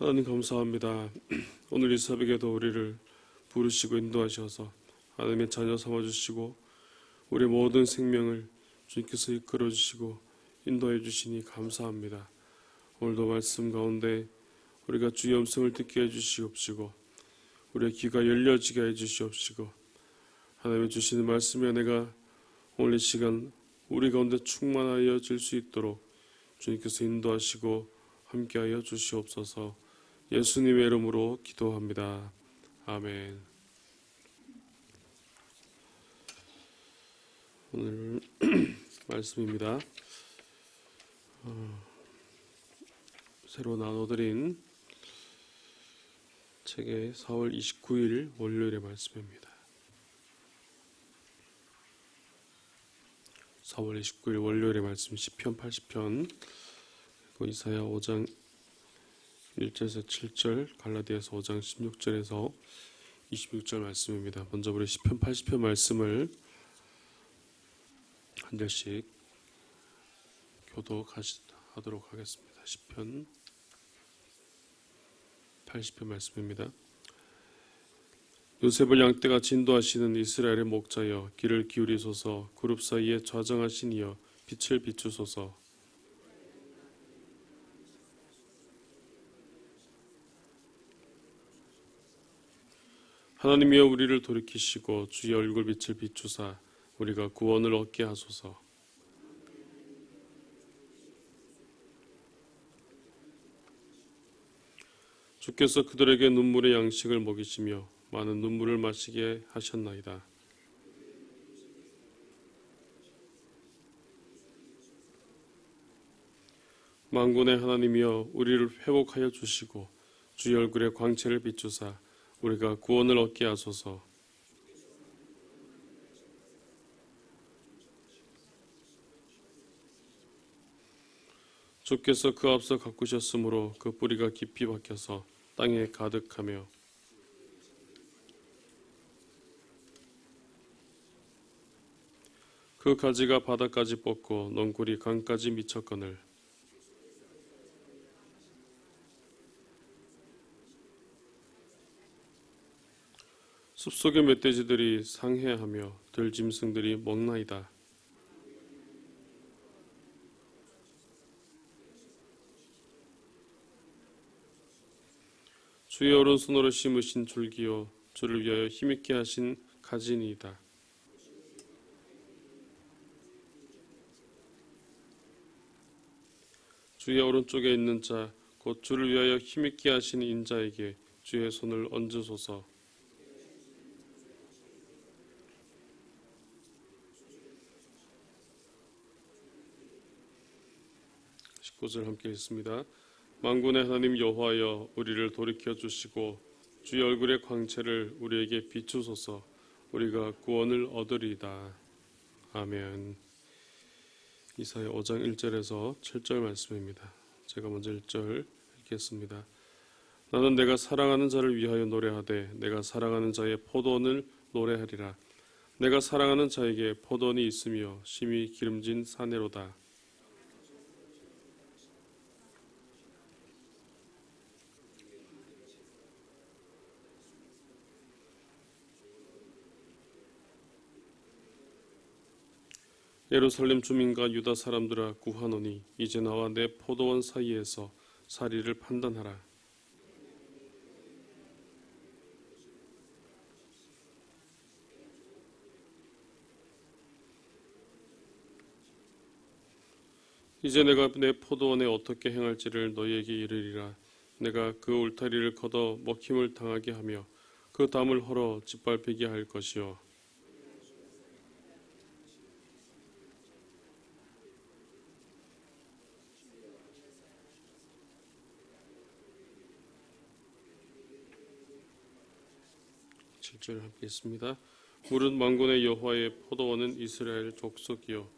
하나님 감사합니다. 오늘 이 새벽에도 우리를 부르시고 인도하셔서 하나님의 자녀 삼아주시고 우리 모든 생명을 주님께서 이끌어주시고 인도해 주시니 감사합니다. 오늘도 말씀 가운데 우리가 주의 음성을 듣게 해주시옵시고 우리의 귀가 열려지게 해주시옵시고 하나님의 주시는 말씀에 내가 오늘 이 시간 우리 가운데 충만하여질 수 있도록 주님께서 인도하시고 함께하여 주시옵소서. 예수님의 이름으로 기도합니다. 아멘. 오늘 말씀입니다. 새로 나눠드린 책의 4월 29일 월요일의 말씀입니다. 4월 29일 월요일의 말씀 시편 80편 그리고 이사야 5장 1절에서 7절 갈라디아서 5장 16절에서 26절 말씀입니다. 먼저 우리 시편 80편 말씀을 한 절씩 교독하도록 하겠습니다. 시편 80편 말씀입니다. 요셉을 양떼같이 인도하시는 이스라엘의 목자여 귀를 기울이소서. 그룹 사이에 좌정하신 이여 빛을 비추소서. 하나님이여 우리를 돌이키시고 주의 얼굴빛을 비추사 우리가 구원을 얻게 하소서. 주께서 그들에게 눈물의 양식을 먹이시며 많은 눈물을 마시게 하셨나이다. 만군의 하나님이여 우리를 회복하여 주시고 주의 얼굴의 광채를 비추사 우리가 구원을 얻게 하소서. 주께서 그 앞서 가꾸셨으므로 그 뿌리가 깊이 박혀서 땅에 가득하며 그 가지가 바다까지 뻗고 넝굴이 강까지 미쳤거늘 숲속의 멧돼지들이 상해하며 들짐승들이 먹나이다. 주의 오른손으로 심으신 줄기요 주를 위하여 힘있게 하신 가지니이다. 주의 오른쪽에 있는 자 곧 주를 위하여 힘있게 하신 인자에게 주의 손을 얹으소서. 19절 함께 읽습니다. 만군의 하나님 여호와여 우리를 돌이켜 주시고 주의 얼굴의 광채를 우리에게 비추소서. 우리가 구원을 얻으리이다. 아멘. 이사야 5장 1절에서 7절 말씀입니다. 제가 먼저 1절 읽겠습니다. 나는 내가 사랑하는 자를 위하여 노래하되 내가 사랑하는 자의 포도원을 노래하리라. 내가 사랑하는 자에게 포도원이 있으며 심히 기름진 사내로다. 예루살렘 주민과 유다 사람들아 구하노니 이제 나와 내 포도원 사이에서 사리를 판단하라. 이제 내가 내 포도원에 어떻게 행할지를 너희에게 이르리라. 내가 그 울타리를 걷어 먹힘을 당하게 하며 그 담을 헐어 짓밟히게 할 것이요. 절 함께 있습니다. 물은 만군의 여호와의 포도원은 이스라엘 족속이요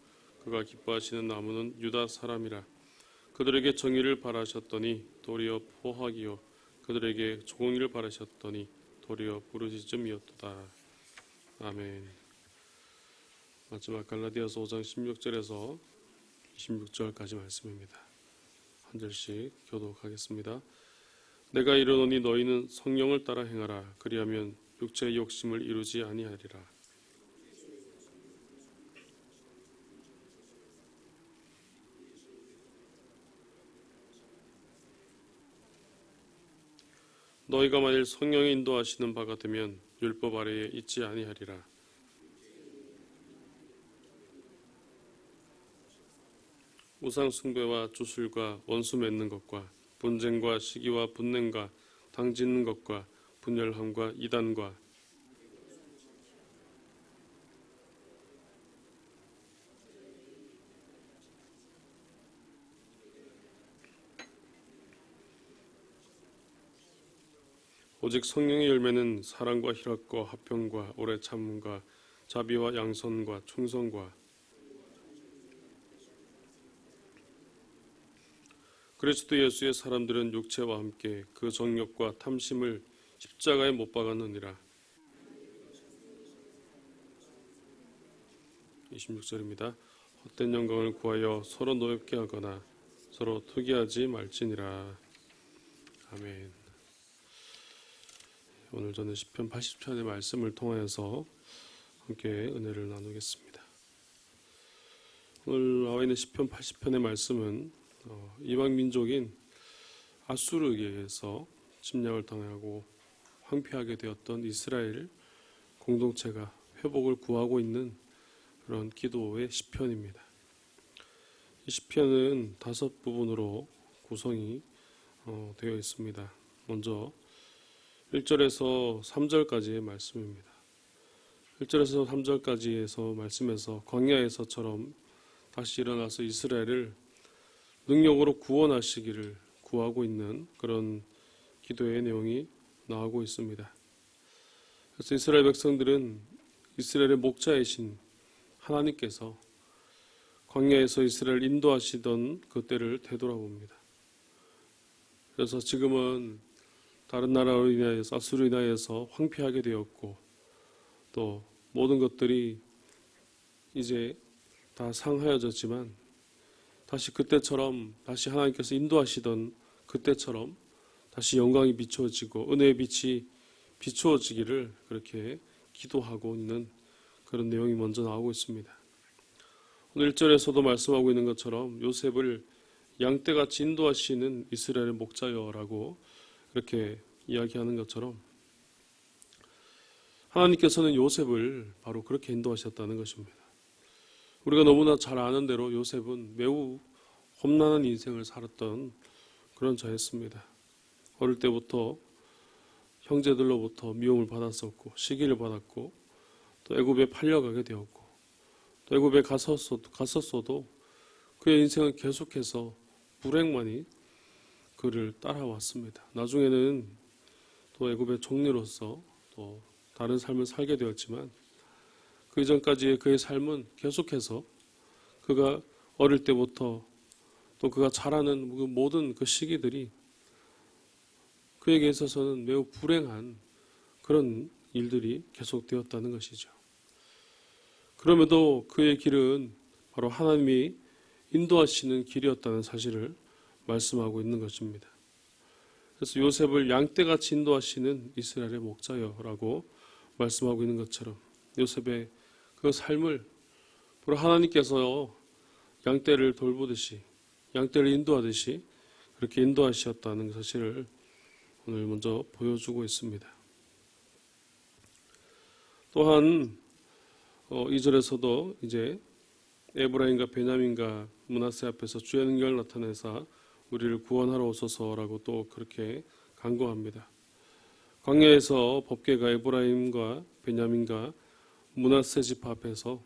그가 기뻐하시는 나무는 유다 사람이라. 그들에게 정의를 바라셨더니 도리어 포학이요 그들에게 공의를 바라셨더니 도리어 부르짖음이었도다. 아멘. 마지막 갈라디아서 5장 16절에서 26절까지 말씀입니다. 한 절씩 교독하겠습니다. 내가 이르노니 너희는 성령을 따라 행하라. 그리하면 육체의 욕심을 이루지 아니하리라. 너희가 만일 성령이 인도하시는 바가 되면 율법 아래에 있지 아니하리라. 우상 숭배와 주술과 원수 맺는 것과 분쟁과 시기와 분냄과 당짓는 것과 분열함과 이단과 오직 성령의 열매는 사랑과 희락과 화평과 오래 참음과 자비와 양선과 충성과 그리스도 예수의 사람들은 육체와 함께 그 정욕과 탐심을 십자가에 못 박았느니라. 26절입니다. 헛된 영광을 구하여 서로 노엽게 하거나 서로 투기하지 말지니라. 아멘. 오늘 저는 시편 80편의 말씀을 통하여서 함께 은혜를 나누겠습니다. 오늘 나와 있는 시편 80편의 말씀은 이방 민족인 아수르에 의해서 침략을 당하고 황폐하게 되었던 이스라엘 공동체가 회복을 구하고 있는 그런 기도의 시편입니다. 이 시편은 5부분으로 구성이 되어 있습니다. 먼저 1절에서 3절까지의 말씀입니다. 1절에서 3절까지에서 말씀에서 광야에서처럼 다시 일어나서 이스라엘을 능력으로 구원하시기를 구하고 있는 그런 기도의 내용이 나오고 있습니다. 그래서 이스라엘 백성들은 이스라엘의 목자이신 하나님께서 광야에서 이스라엘을 인도하시던 그때를 되돌아봅니다. 그래서 지금은 다른 나라로 인하여서 아수르로 인하여서 황폐하게 되었고 또 모든 것들이 이제 다 상하여졌지만 다시 그때처럼 다시 하나님께서 인도하시던 그때처럼 다시 영광이 비추어지고 은혜의 빛이 비추어지기를 그렇게 기도하고 있는 그런 내용이 먼저 나오고 있습니다. 오늘 1절에서도 말씀하고 있는 것처럼 요셉을 양떼같이 인도하시는 이스라엘의 목자여라고 그렇게 이야기하는 것처럼 하나님께서는 요셉을 바로 그렇게 인도하셨다는 것입니다. 우리가 너무나 잘 아는 대로 요셉은 매우 험난한 인생을 살았던 그런 자였습니다. 어릴 때부터 형제들로부터 미움을 받았었고 시기를 받았고 또 애굽에 팔려가게 되었고 또 애굽에 갔었어도 그의 인생은 계속해서 불행만이 그를 따라왔습니다. 나중에는 또 애굽의 총리로서 또 다른 삶을 살게 되었지만 그 이전까지의 그의 삶은 계속해서 그가 어릴 때부터 또 그가 자라는 그 모든 그 시기들이 그에게 있어서는 매우 불행한 그런 일들이 계속되었다는 것이죠. 그럼에도 그의 길은 바로 하나님이 인도하시는 길이었다는 사실을 말씀하고 있는 것입니다. 그래서 요셉을 양떼같이 인도하시는 이스라엘의 목자여라고 말씀하고 있는 것처럼 요셉의 그 삶을 바로 하나님께서 양떼를 돌보듯이 양떼를 인도하듯이 그렇게 인도하셨다는 사실을 오늘 먼저 보여주고 있습니다. 또한 2절에서도 이제 에브라임과 베냐민과 므낫세 앞에서 주의 능력을 나타내사 우리를 구원하러 오소서라고 또 그렇게 간구합니다. 광야에서 법궤가 에브라임과 베냐민과 므낫세 지파 앞에서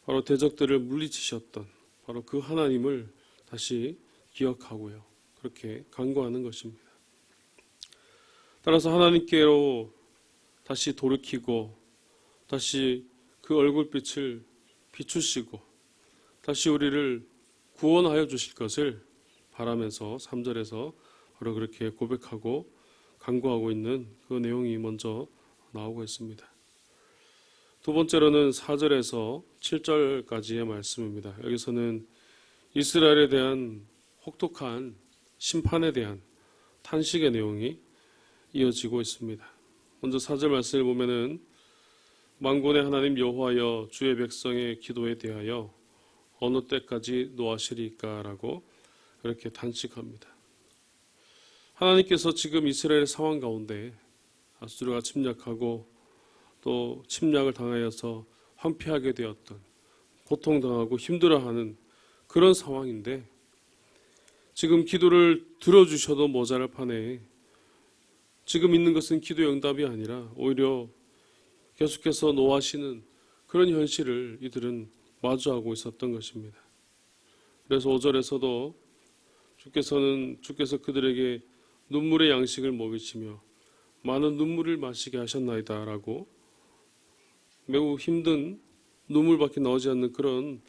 바로 대적들을 물리치셨던 바로 그 하나님을 다시 기억하고요. 그렇게 간구하는 것입니다. 따라서 하나님께로 다시 돌이키고 다시 그 얼굴빛을 비추시고 다시 우리를 구원하여 주실 것을 바라면서 3절에서 바로 그렇게 고백하고 간구하고 있는 그 내용이 먼저 나오고 있습니다. 두 번째로는 4절에서 7절까지의 말씀입니다. 여기서는 이스라엘에 대한 혹독한 심판에 대한 탄식의 내용이 이어지고 있습니다. 먼저 4절 말씀을 보면은 만군의 하나님 여호와여 주의 백성의 기도에 대하여 어느 때까지 노하시리까 라고 그렇게 탄식합니다. 하나님께서 지금 이스라엘 상황 가운데 아수르가 침략하고 또 침략을 당하여서 황폐하게 되었던, 고통당하고 힘들어하는 그런 상황인데 지금 기도를 들어주셔도 모자랄 판에 지금 있는 것은 기도 응답이 아니라 오히려 계속해서 노하시는 그런 현실을 이들은 마주하고 있었던 것입니다. 그래서 5절에서도 주께서 그들에게 눈물의 양식을 먹이시며 많은 눈물을 마시게 하셨나이다 라고 매우 힘든 눈물밖에 나오지 않는 그런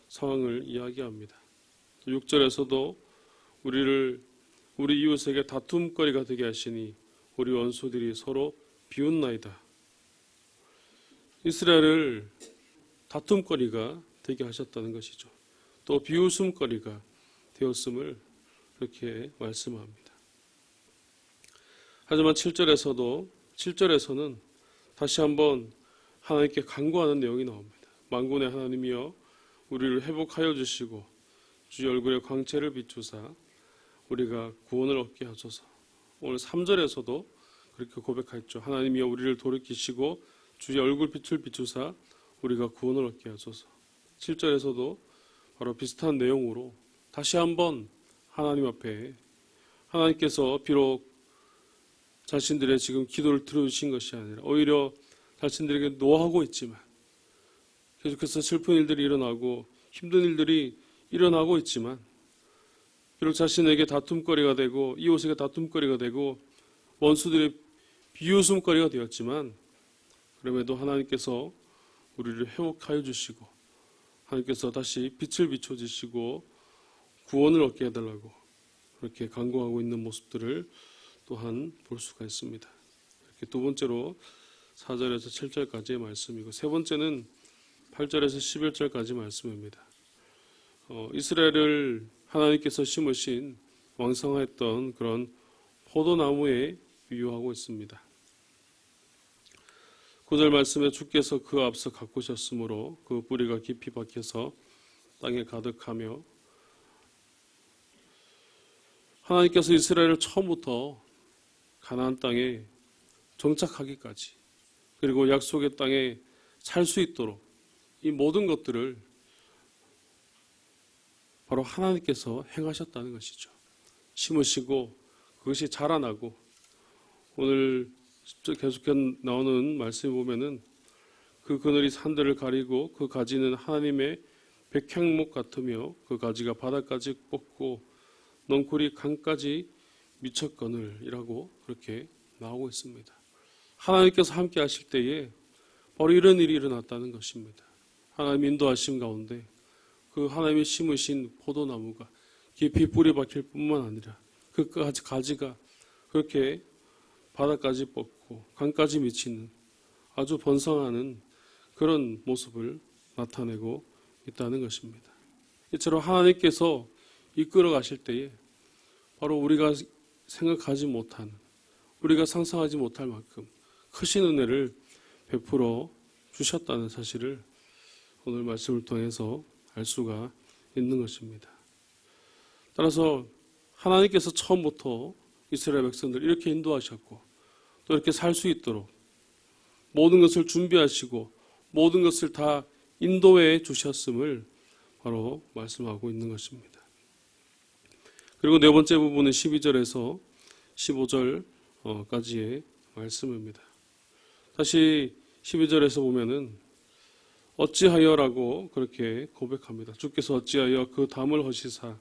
상황을 이야기합니다. 6절에서도 우리 이웃에게 다툼거리가 되게 하시니 우리 원수들이 서로 비웃나이다. 이스라엘을 다툼거리가 되게 하셨다는 것이죠. 또 비웃음거리가 되었음을 그렇게 말씀합니다. 하지만 7절에서는 다시 한번 하나님께 간구하는 내용이 나옵니다. 만군의 하나님이여 우리를 회복하여 주시고 주의 얼굴의 광채를 비추사 우리가 구원을 얻게 하소서. 오늘 3절에서도 그렇게 고백했죠. 하나님이여 우리를 돌이키시고 주의 얼굴 빛을 비추사 우리가 구원을 얻게 하소서. 7절에서도 바로 비슷한 내용으로 다시 한번 하나님 앞에 하나님께서 비록 자신들의 지금 기도를 들어주신 것이 아니라 오히려 자신들에게 노하고 있지만 계속해서 슬픈 일들이 일어나고 힘든 일들이 일어나고 있지만 비록 자신에게 다툼거리가 되고 이웃에게 다툼거리가 되고 원수들의 비웃음거리가 되었지만 그럼에도 하나님께서 우리를 회복하여 주시고 하나님께서 다시 빛을 비춰주시고 구원을 얻게 해달라고 그렇게 간구하고 있는 모습들을 또한 볼 수가 있습니다. 이렇게 두 번째로 4절에서 7절까지의 말씀이고 세 번째는 8절에서 11절까지 말씀입니다. 이스라엘을 하나님께서 심으신 왕성했던 그런 포도나무에 비유하고 있습니다. 9절 말씀에 주께서 그 앞서 가꾸셨으므로 그 뿌리가 깊이 박혀서 땅에 가득하며 하나님께서 이스라엘을 처음부터 가나안 땅에 정착하기까지 그리고 약속의 땅에 살 수 있도록 이 모든 것들을 바로 하나님께서 행하셨다는 것이죠. 심으시고 그것이 자라나고 오늘 계속해서 나오는 말씀을 보면은 그 그늘이 산들을 가리고 그 가지는 하나님의 백향목 같으며 그 가지가 바다까지 뻗고 넝쿨이 강까지 미쳤거늘이라고 그렇게 나오고 있습니다. 하나님께서 함께 하실 때에 바로 이런 일이 일어났다는 것입니다. 하나님 인도하심 가운데 그 하나님이 심으신 포도나무가 깊이 뿌리 박힐 뿐만 아니라 그 가지가 그렇게 바다까지 뻗고 강까지 미치는 아주 번성하는 그런 모습을 나타내고 있다는 것입니다. 이처럼 하나님께서 이끌어 가실 때에 바로 우리가 생각하지 못한 우리가 상상하지 못할 만큼 크신 은혜를 베풀어 주셨다는 사실을 오늘 말씀을 통해서 알 수가 있는 것입니다. 따라서 하나님께서 처음부터 이스라엘 백성들 이렇게 인도하셨고 또 이렇게 살 수 있도록 모든 것을 준비하시고 모든 것을 다 인도해 주셨음을 바로 말씀하고 있는 것입니다. 그리고 네 번째 부분은 12절에서 15절까지의 말씀입니다. 다시 12절에서 보면은 어찌하여라고 그렇게 고백합니다. 주께서 어찌하여 그 담을 허시사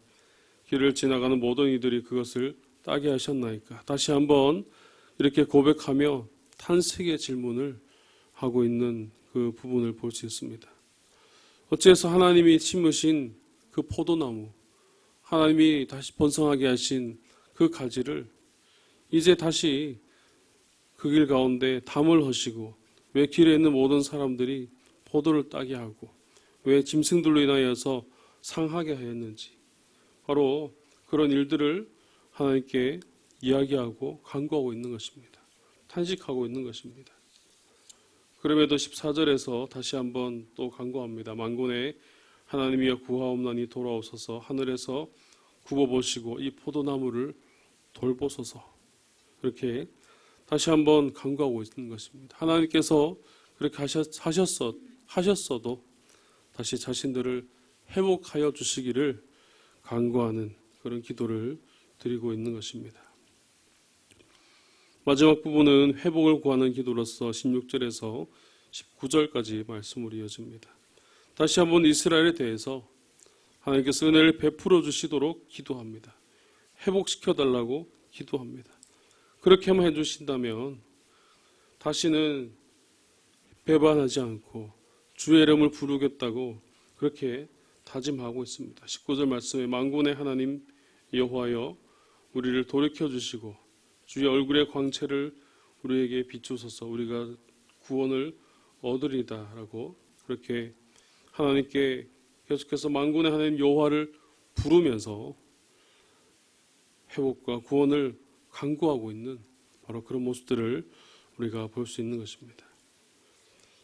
길을 지나가는 모든 이들이 그것을 따게 하셨나이까. 다시 한번 이렇게 고백하며 탄식의 질문을 하고 있는 그 부분을 볼 수 있습니다. 어찌해서 하나님이 심으신 그 포도나무, 하나님이 다시 번성하게 하신 그 가지를 이제 다시 그 길 가운데 담을 허시고 왜 길에 있는 모든 사람들이 포도를 따게 하고 왜 짐승들로 인하여서 상하게 하였는지 바로 그런 일들을 하나님께 이야기하고 간구하고 있는 것입니다. 탄식하고 있는 것입니다. 그럼에도 14절에서 다시 한번 또 간구합니다. 만군의 하나님이여 구하옵나니 돌아오소서. 하늘에서 굽어보시고 이 포도나무를 돌보소서. 그렇게 다시 한번 간구하고 있는 것입니다. 하나님께서 그렇게 하셨어도 다시 자신들을 회복하여 주시기를 간구하는 그런 기도를 드리고 있는 것입니다. 마지막 부분은 회복을 구하는 기도로서 16절에서 19절까지 말씀으로 이어집니다. 다시 한번 이스라엘에 대해서 하나님께서 은혜를 베풀어 주시도록 기도합니다. 회복시켜달라고 기도합니다. 그렇게만 해주신다면 다시는 배반하지 않고 주의 이름을 부르겠다고 그렇게 다짐하고 있습니다. 19절 말씀에 만군의 하나님 여호와여 우리를 돌이켜 주시고 주의 얼굴의 광채를 우리에게 비추소서. 우리가 구원을 얻으리다 라고 그렇게 하나님께 계속해서 만군의 하나님 여호와를 부르면서 회복과 구원을 간구하고 있는 바로 그런 모습들을 우리가 볼 수 있는 것입니다.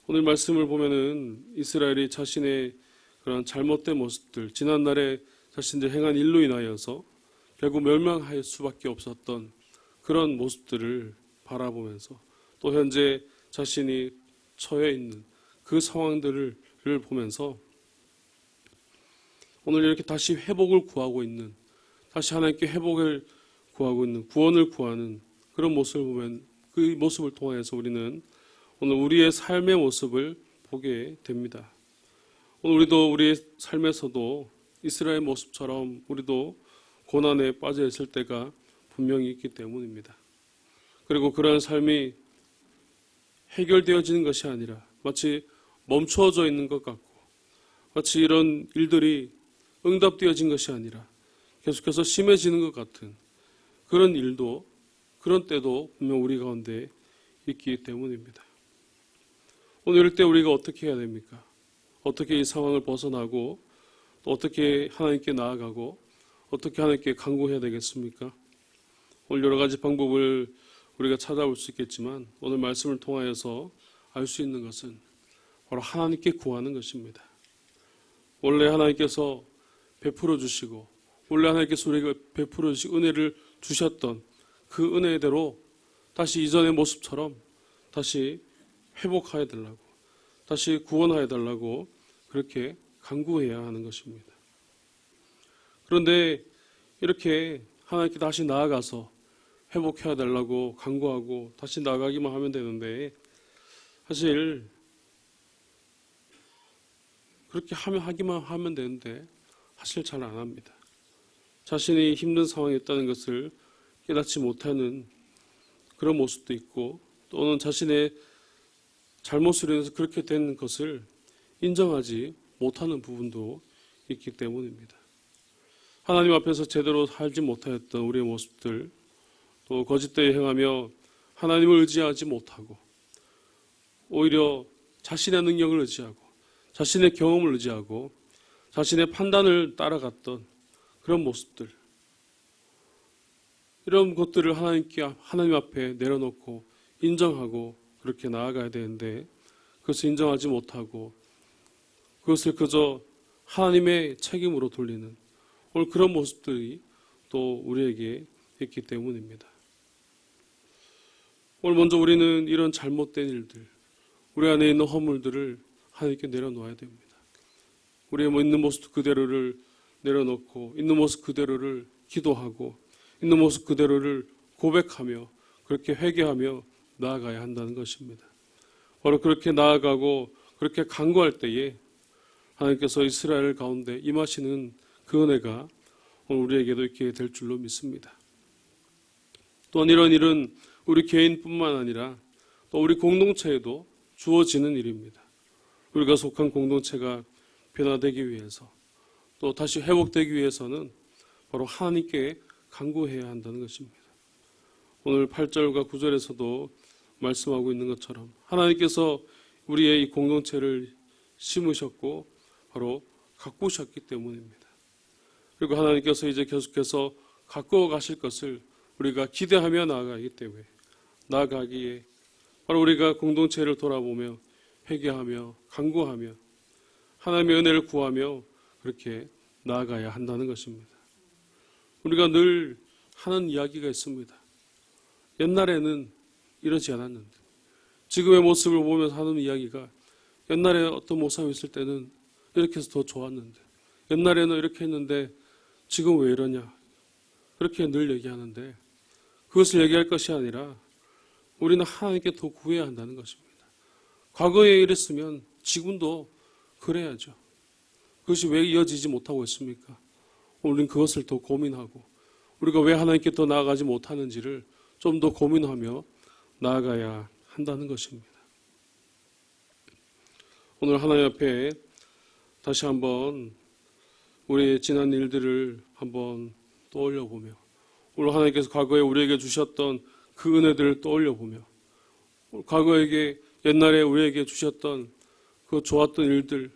오늘 말씀을 보면은 이스라엘이 자신의 그런 잘못된 모습들, 지난날에 자신들 행한 일로 인하여서 결국 멸망할 수밖에 없었던 그런 모습들을 바라보면서 또 현재 자신이 처해 있는 그 상황들을 보면서 오늘 이렇게 다시 회복을 구하고 있는, 다시 하나님께 회복을 구하고 있는, 구원을 구하는 그런 모습을 보면 그 모습을 통해서 우리는 오늘 우리의 삶의 모습을 보게 됩니다. 오늘 우리도 우리의 삶에서도 이스라엘 모습처럼 우리도 고난에 빠져 있을 때가 분명히 있기 때문입니다. 그리고 그러한 삶이 해결되어지는 것이 아니라 마치 멈추어져 있는 것 같고 마치 이런 일들이 응답되어진 것이 아니라 계속해서 심해지는 것 같은 그런 일도 그런 때도 분명 우리 가운데 있기 때문입니다. 오늘 이럴 때 우리가 어떻게 해야 됩니까? 어떻게 이 상황을 벗어나고 또 어떻게 하나님께 나아가고 어떻게 하나님께 간구해야 되겠습니까? 오늘 여러 가지 방법을 우리가 찾아볼 수 있겠지만 오늘 말씀을 통하여서 알 수 있는 것은 바로 하나님께 구하는 것입니다. 원래 하나님께서 베풀어 주시고 원래 하나님께서 우리에게 베풀어 주시고 은혜를 주셨던 그 은혜대로 다시 이전의 모습처럼 다시 회복하여 달라고 다시 구원하여 달라고 그렇게 간구해야 하는 것입니다. 그런데 이렇게 하나님께 다시 나아가서 회복해야 달라고 간구하고 다시 나아가기만 하면 되는데 사실 그렇게 하기만 하면 되는데 사실 잘 안 합니다. 자신이 힘든 상황에 있다는 것을 깨닫지 못하는 그런 모습도 있고 또는 자신의 잘못으로 인해서 그렇게 된 것을 인정하지 못하는 부분도 있기 때문입니다. 하나님 앞에서 제대로 살지 못하였던 우리의 모습들 또 거짓되이 행하며 하나님을 의지하지 못하고 오히려 자신의 능력을 의지하고 자신의 경험을 의지하고 자신의 판단을 따라갔던 그런 모습들 이런 것들을 하나님 앞에 내려놓고 인정하고 그렇게 나아가야 되는데 그것을 인정하지 못하고 그것을 그저 하나님의 책임으로 돌리는 오늘 그런 모습들이 또 우리에게 있기 때문입니다. 오늘 먼저 우리는 이런 잘못된 일들, 우리 안에 있는 허물들을 하나님께 내려놓아야 됩니다. 우리의 있는 모습 그대로를 내려놓고 있는 모습 그대로를 기도하고 있는 모습 그대로를 고백하며 그렇게 회개하며 나아가야 한다는 것입니다. 바로 그렇게 나아가고 그렇게 간구할 때에 하나님께서 이스라엘 가운데 임하시는 그 은혜가 오늘 우리에게도 있게 될 줄로 믿습니다. 또한 이런 일은 우리 개인뿐만 아니라 또 우리 공동체에도 주어지는 일입니다. 우리가 속한 공동체가 변화되기 위해서 또 다시 회복되기 위해서는 바로 하나님께 간구해야 한다는 것입니다. 오늘 8절과 9절에서도 말씀하고 있는 것처럼 하나님께서 우리의 이 공동체를 심으셨고 바로 가꾸셨기 때문입니다. 그리고 하나님께서 이제 계속해서 가꾸어 가실 것을 우리가 기대하며 나아가기 때문에 나아가기에 바로 우리가 공동체를 돌아보며 회개하며 간구하며 하나님의 은혜를 구하며 그렇게 나아가야 한다는 것입니다. 우리가 늘 하는 이야기가 있습니다. 옛날에는 이러지 않았는데, 지금의 모습을 보면서 하는 이야기가 옛날에 어떤 모습이 있을 때는 이렇게 해서 더 좋았는데, 옛날에는 이렇게 했는데 지금 왜 이러냐, 그렇게 늘 얘기하는데, 그것을 얘기할 것이 아니라 우리는 하나님께 더 구해야 한다는 것입니다. 과거에 이랬으면 지금도 그래야죠. 그것이 왜 이어지지 못하고 있습니까? 우리는 그것을 더 고민하고 우리가 왜 하나님께 더 나아가지 못하는지를 좀 더 고민하며 나아가야 한다는 것입니다. 오늘 하나님 앞에 다시 한번 우리의 지난 일들을 한번 떠올려 보며, 오늘 하나님께서 과거에 우리에게 주셨던 그 은혜들을 떠올려 보며, 과거에 옛날에 우리에게 주셨던 그 좋았던 일들,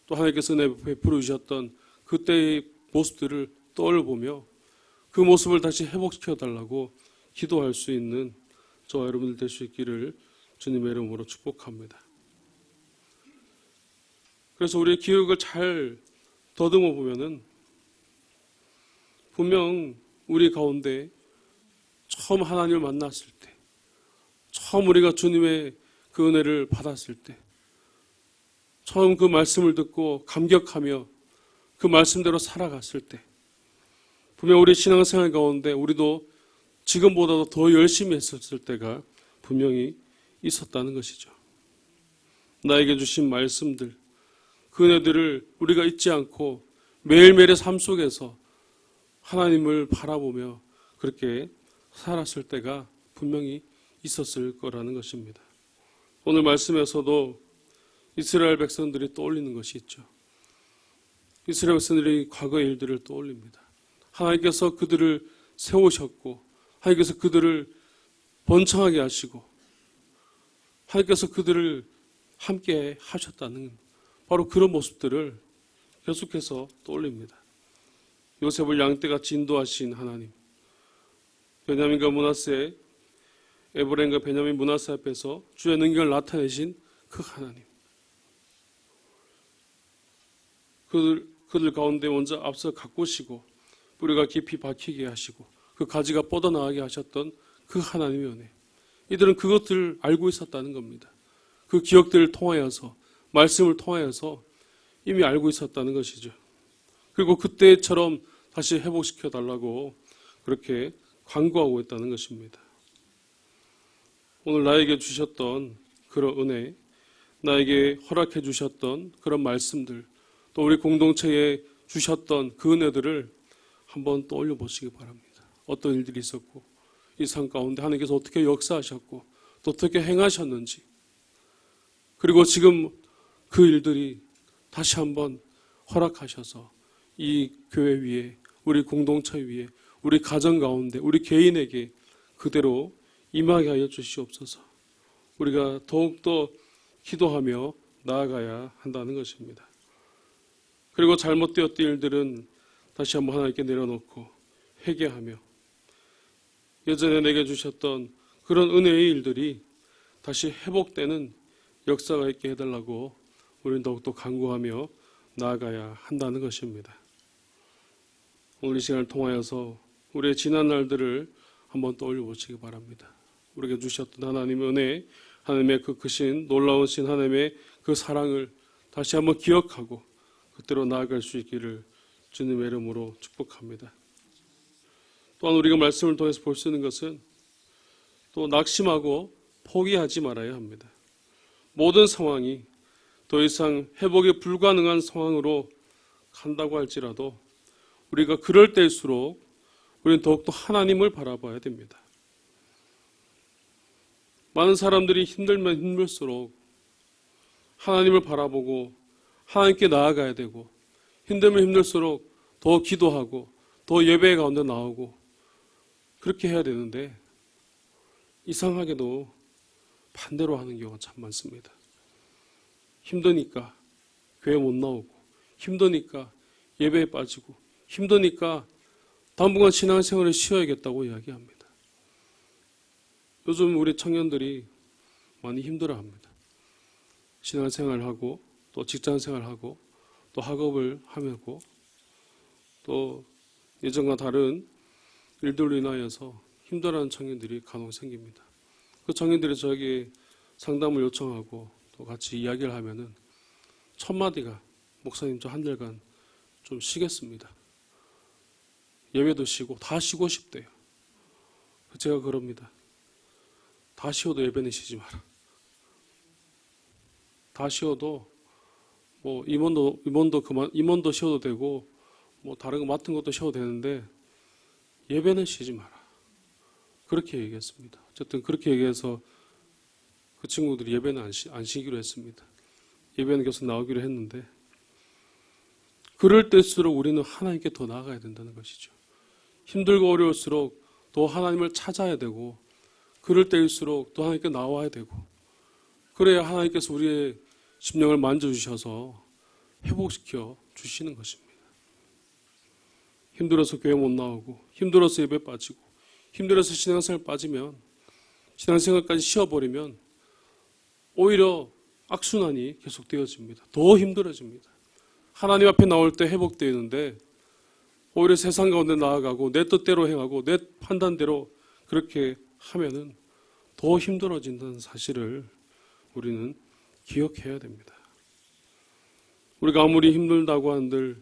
또 하나님께서 은혜 베풀어 주셨던 그때의 모습들을 떠올려 보며 그 모습을 다시 회복시켜 달라고 기도할 수 있는 저와 여러분들 될 수 있기를 주님의 이름으로 축복합니다. 그래서 우리의 기억을 잘 더듬어 보면은 분명 우리 가운데 처음 하나님을 만났을 때, 처음 우리가 주님의 그 은혜를 받았을 때, 처음 그 말씀을 듣고 감격하며 그 말씀대로 살아갔을 때, 분명 우리 신앙생활 가운데 우리도 지금보다도 더 열심히 했었을 때가 분명히 있었다는 것이죠. 나에게 주신 말씀들, 그 은혜들을 우리가 잊지 않고 매일매일의 삶 속에서 하나님을 바라보며 그렇게 살았을 때가 분명히 있었을 거라는 것입니다. 오늘 말씀에서도 이스라엘 백성들이 떠올리는 것이 있죠. 이스라엘 백성들이 과거의 일들을 떠올립니다. 하나님께서 그들을 세우셨고, 하나님께서 그들을 번창하게 하시고, 하나님께서 그들을 함께 하셨다는 바로 그런 모습들을 계속해서 떠올립니다. 요셉을 양떼같이 인도하신 하나님, 베냐민과 므낫세, 에브라임과 베냐민 므낫세 앞에서 주의 능력을 나타내신 그 하나님, 그들 가운데 먼저 앞서 가꾸시고 뿌리가 깊이 박히게 하시고 그 가지가 뻗어나가게 하셨던 그 하나님의 은혜, 이들은 그것들을 알고 있었다는 겁니다. 그 기억들을 통하여서, 말씀을 통하여서 이미 알고 있었다는 것이죠. 그리고 그때처럼 다시 회복시켜 달라고 그렇게 간구하고 있다는 것입니다. 오늘 나에게 주셨던 그런 은혜, 나에게 허락해 주셨던 그런 말씀들, 또 우리 공동체에 주셨던 그 은혜들을 한번 떠올려 보시기 바랍니다. 어떤 일들이 있었고, 이 삶 가운데 하나님께서 어떻게 역사하셨고, 또 어떻게 행하셨는지, 그리고 지금 그 일들이 다시 한번 허락하셔서 이 교회 위에, 우리 공동체 위에, 우리 가정 가운데, 우리 개인에게 그대로 임하게 하여 주시옵소서. 우리가 더욱더 기도하며 나아가야 한다는 것입니다. 그리고 잘못되었던 일들은 다시 한번 하나님께 내려놓고 회개하며 예전에 내게 주셨던 그런 은혜의 일들이 다시 회복되는 역사가 있게 해달라고 우리는 더욱더 간구하며 나아가야 한다는 것입니다. 오늘 이 시간을 통하여서 우리의 지난 날들을 한번 떠올려 보시기 바랍니다. 우리에게 주셨던 하나님의 은혜, 하나님의 그 크신 놀라우신 하나님의 그 사랑을 다시 한번 기억하고 그때로 나아갈 수 있기를 주님의 이름으로 축복합니다. 또한 우리가 말씀을 통해서 볼 수 있는 것은 또 낙심하고 포기하지 말아야 합니다. 모든 상황이 더 이상 회복이 불가능한 상황으로 간다고 할지라도 우리가 그럴 때일수록 우리는 더욱더 하나님을 바라봐야 됩니다. 많은 사람들이 힘들면 힘들수록 하나님을 바라보고 하나님께 나아가야 되고, 힘들면 힘들수록 더 기도하고 더 예배 가운데 나오고 그렇게 해야 되는데, 이상하게도 반대로 하는 경우가 참 많습니다. 힘드니까 교회 못 나오고, 힘드니까 예배에 빠지고, 힘드니까 당분간 신앙생활을 쉬어야겠다고 이야기합니다. 요즘 우리 청년들이 많이 힘들어합니다. 신앙생활하고 또 직장생활하고 또 학업을 하고 또 예전과 다른 일들로 인하여서 힘들어하는 청년들이 간혹 생깁니다. 그 청년들이 저에게 상담을 요청하고 또 같이 이야기를 하면은 첫 마디가 목사님 저 한 달간 좀 쉬겠습니다. 예배도 쉬고 다 쉬고 싶대요. 제가 그럽니다. 다 쉬어도 예배는 쉬지 마라. 다 쉬어도 뭐 임원도 쉬어도 되고 뭐 다른 거 맡은 것도 쉬어도 되는데 예배는 쉬지 마라. 그렇게 얘기했습니다. 어쨌든 그렇게 얘기해서 그 친구들이 예배는 안 쉬기로 했습니다. 예배는 계속 나오기로 했는데 그럴 때일수록 우리는 하나님께 더 나아가야 된다는 것이죠. 힘들고 어려울수록 더 하나님을 찾아야 되고 그럴 때일수록 또 하나님께 나와야 되고 그래야 하나님께서 우리의 심령을 만져주셔서 회복시켜 주시는 것입니다. 힘들어서 교회 못 나오고 힘들어서 예배 빠지고 힘들어서 신앙생활 빠지면 신앙생활까지 쉬어버리면 오히려 악순환이 계속되어집니다. 더 힘들어집니다. 하나님 앞에 나올 때 회복되는데 오히려 세상 가운데 나아가고 내 뜻대로 행하고 내 판단대로 그렇게 하면은 더 힘들어진다는 사실을 우리는 기억해야 됩니다. 우리가 아무리 힘들다고 한들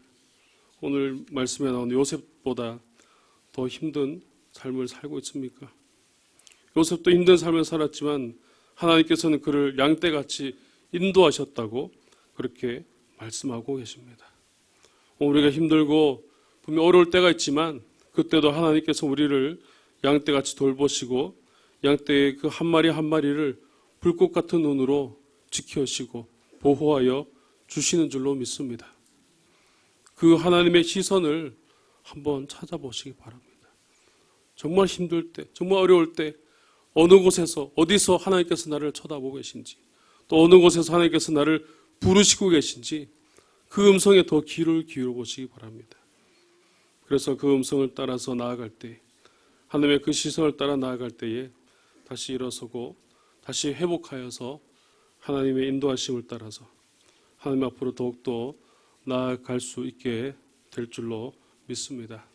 오늘 말씀에 나오는 요셉보다 더 힘든 삶을 살고 있습니까? 요셉도 힘든 삶을 살았지만 하나님께서는 그를 양떼같이 인도하셨다고 그렇게 말씀하고 계십니다. 우리가 힘들고 분명 어려울 때가 있지만 그때도 하나님께서 우리를 양떼같이 돌보시고 양떼의 그 한 마리 한 마리를 불꽃 같은 눈으로 지켜주시고 보호하여 주시는 줄로 믿습니다. 그 하나님의 시선을 한번 찾아보시기 바랍니다. 정말 힘들 때, 정말 어려울 때 어느 곳에서 어디서 하나님께서 나를 쳐다보고 계신지 또 어느 곳에서 하나님께서 나를 부르시고 계신지 그 음성에 더 귀를 기울여 보시기 바랍니다. 그래서 그 음성을 따라서 나아갈 때 하나님의 그 시선을 따라 나아갈 때에 다시 일어서고 다시 회복하여서 하나님의 인도하심을 따라서 하나님 앞으로 더욱더 나아갈 수 있게 될 줄로 믿습니다.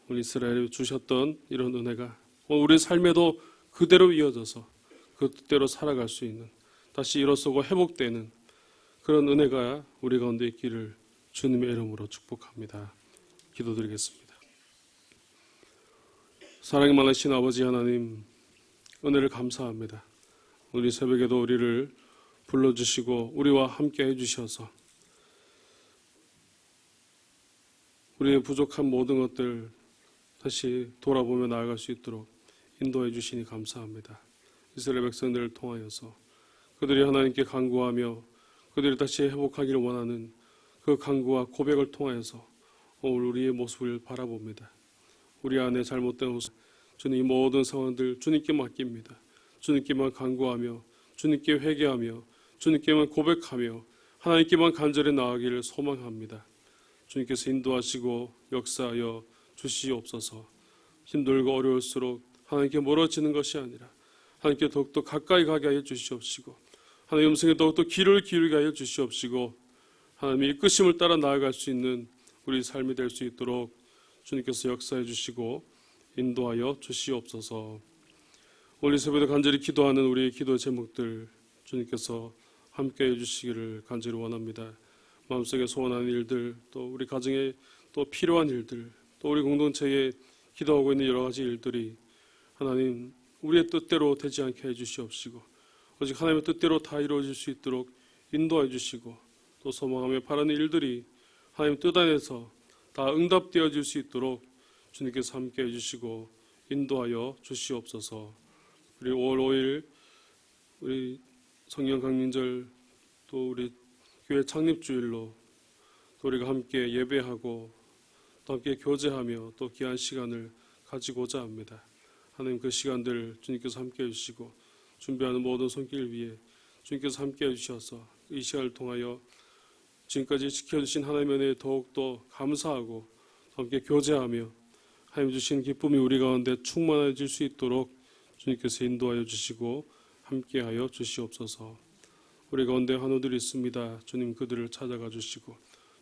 우리 이스라엘이 주셨던 이런 은혜가 우리 삶에도 그대로 이어져서 그 뜻대로 살아갈 수 있는 다시 일어서고 회복되는 그런 은혜가 우리 가운데 있기를 주님의 이름으로 축복합니다. 기도드리겠습니다. 사랑이 많으신 아버지 하나님 은혜를 감사합니다. 우리 새벽에도 우리를 불러주시고 우리와 함께 해주셔서 우리의 부족한 모든 것들 다시 돌아보며 나아갈 수 있도록 인도해 주시니 감사합니다. 이스라엘 백성들을 통하여서 그들이 하나님께 간구하며 그들이 다시 회복하기를 원하는 그 간구와 고백을 통하여서 오늘 우리의 모습을 바라봅니다. 우리 안에 잘못된 모습, 주님 이 모든 상황들 주님께 맡깁니다. 주님께만 간구하며 주님께 회개하며 주님께만 고백하며 하나님께만 간절히 나아가기를 소망합니다. 주님께서 인도하시고 역사하여 주시옵소서. 힘들고 어려울수록 하나님께 멀어지는 것이 아니라 하나님께 더욱더 가까이 가게 하여 주시옵시고 하나님의 음성에 더욱더 귀를 기울이게 하여 주시옵시고 하나님의 이끄심을 따라 나아갈 수 있는 우리 삶이 될 수 있도록 주님께서 역사해 주시고 인도하여 주시옵소서. 오늘 새벽에 간절히 기도하는 우리의 기도 제목들 주님께서 함께해 주시기를 간절히 원합니다. 마음속에 소원하는 일들, 또 우리 가정에 또 필요한 일들, 또 우리 공동체에 기도하고 있는 여러 가지 일들이 하나님 우리의 뜻대로 되지 않게 해주시옵시고 오직 하나님의 뜻대로 다 이루어질 수 있도록 인도해 주시고 또 소망하며 바라는 일들이 하나님 뜻 안에서 다 응답되어질 수 있도록 주님께서 함께 해주시고 인도하여 주시옵소서. 우리 5월 5일 우리 성령 강림절 또 우리 교회 창립주일로 또 우리가 함께 예배하고 또 함께 교제하며 또 귀한 시간을 가지고자 합니다. 하나님 그 시간들 주님께서 함께 해주시고 준비하는 모든 손길 위에 주님께서 함께 해주셔서 이 시간을 통하여 지금까지 지켜주신 하나님의 은혜에 더욱더 감사하고 함께 교제하며 하나님 주신 기쁨이 우리 가운데 충만해질 수 있도록 주님께서 인도하여 주시고 함께하여 주시옵소서. 우리 가운데 환우들이 있습니다. 주님 그들을 찾아가 주시고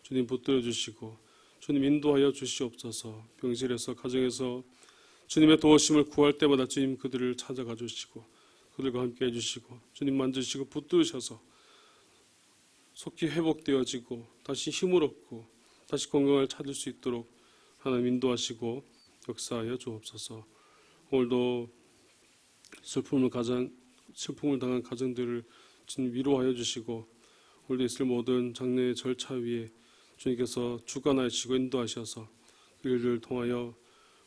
주님 붙들어 주시고 주님 인도하여 주시옵소서. 병실에서 가정에서 주님의 도우심을 구할 때마다 주님 그들을 찾아가 주시고 그들과 함께 해주시고 주님 만지시고 붙들으셔서 속히 회복되어지고 다시 힘을 얻고 다시 건강을 찾을 수 있도록 하나님 인도하시고 역사하여 주옵소서. 오늘도 슬픔을 당한 가정들을 주님 위로하여 주시고 오늘도 있을 모든 장례의 절차 위에 주님께서 주관하시고 인도하셔서 그 일을 통하여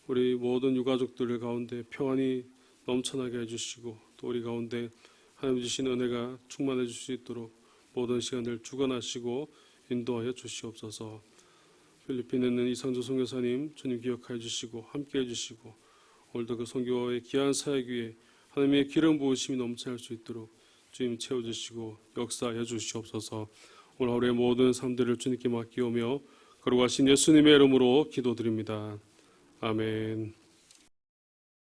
우리 모든 유가족들 가운데 평안이 넘쳐나게 해주시고 또 우리 가운데 하나님 주신 은혜가 충만해 주실 수 있도록 모든 시간을 주관하시고 인도하여 주시옵소서. 필리핀에 있는 이상조 선교사님 주님 기억하여 주시고 함께 해주시고 오늘도 그 선교의 귀한 사역 위에 하나님의 기름 부으심이 넘쳐날 수 있도록 주님 채워주시고 역사하여 주시옵소서. 오늘 하루의 모든 삶들을 주님께 맡기오며 거룩하신 예수님의 이름으로 기도드립니다. 아멘.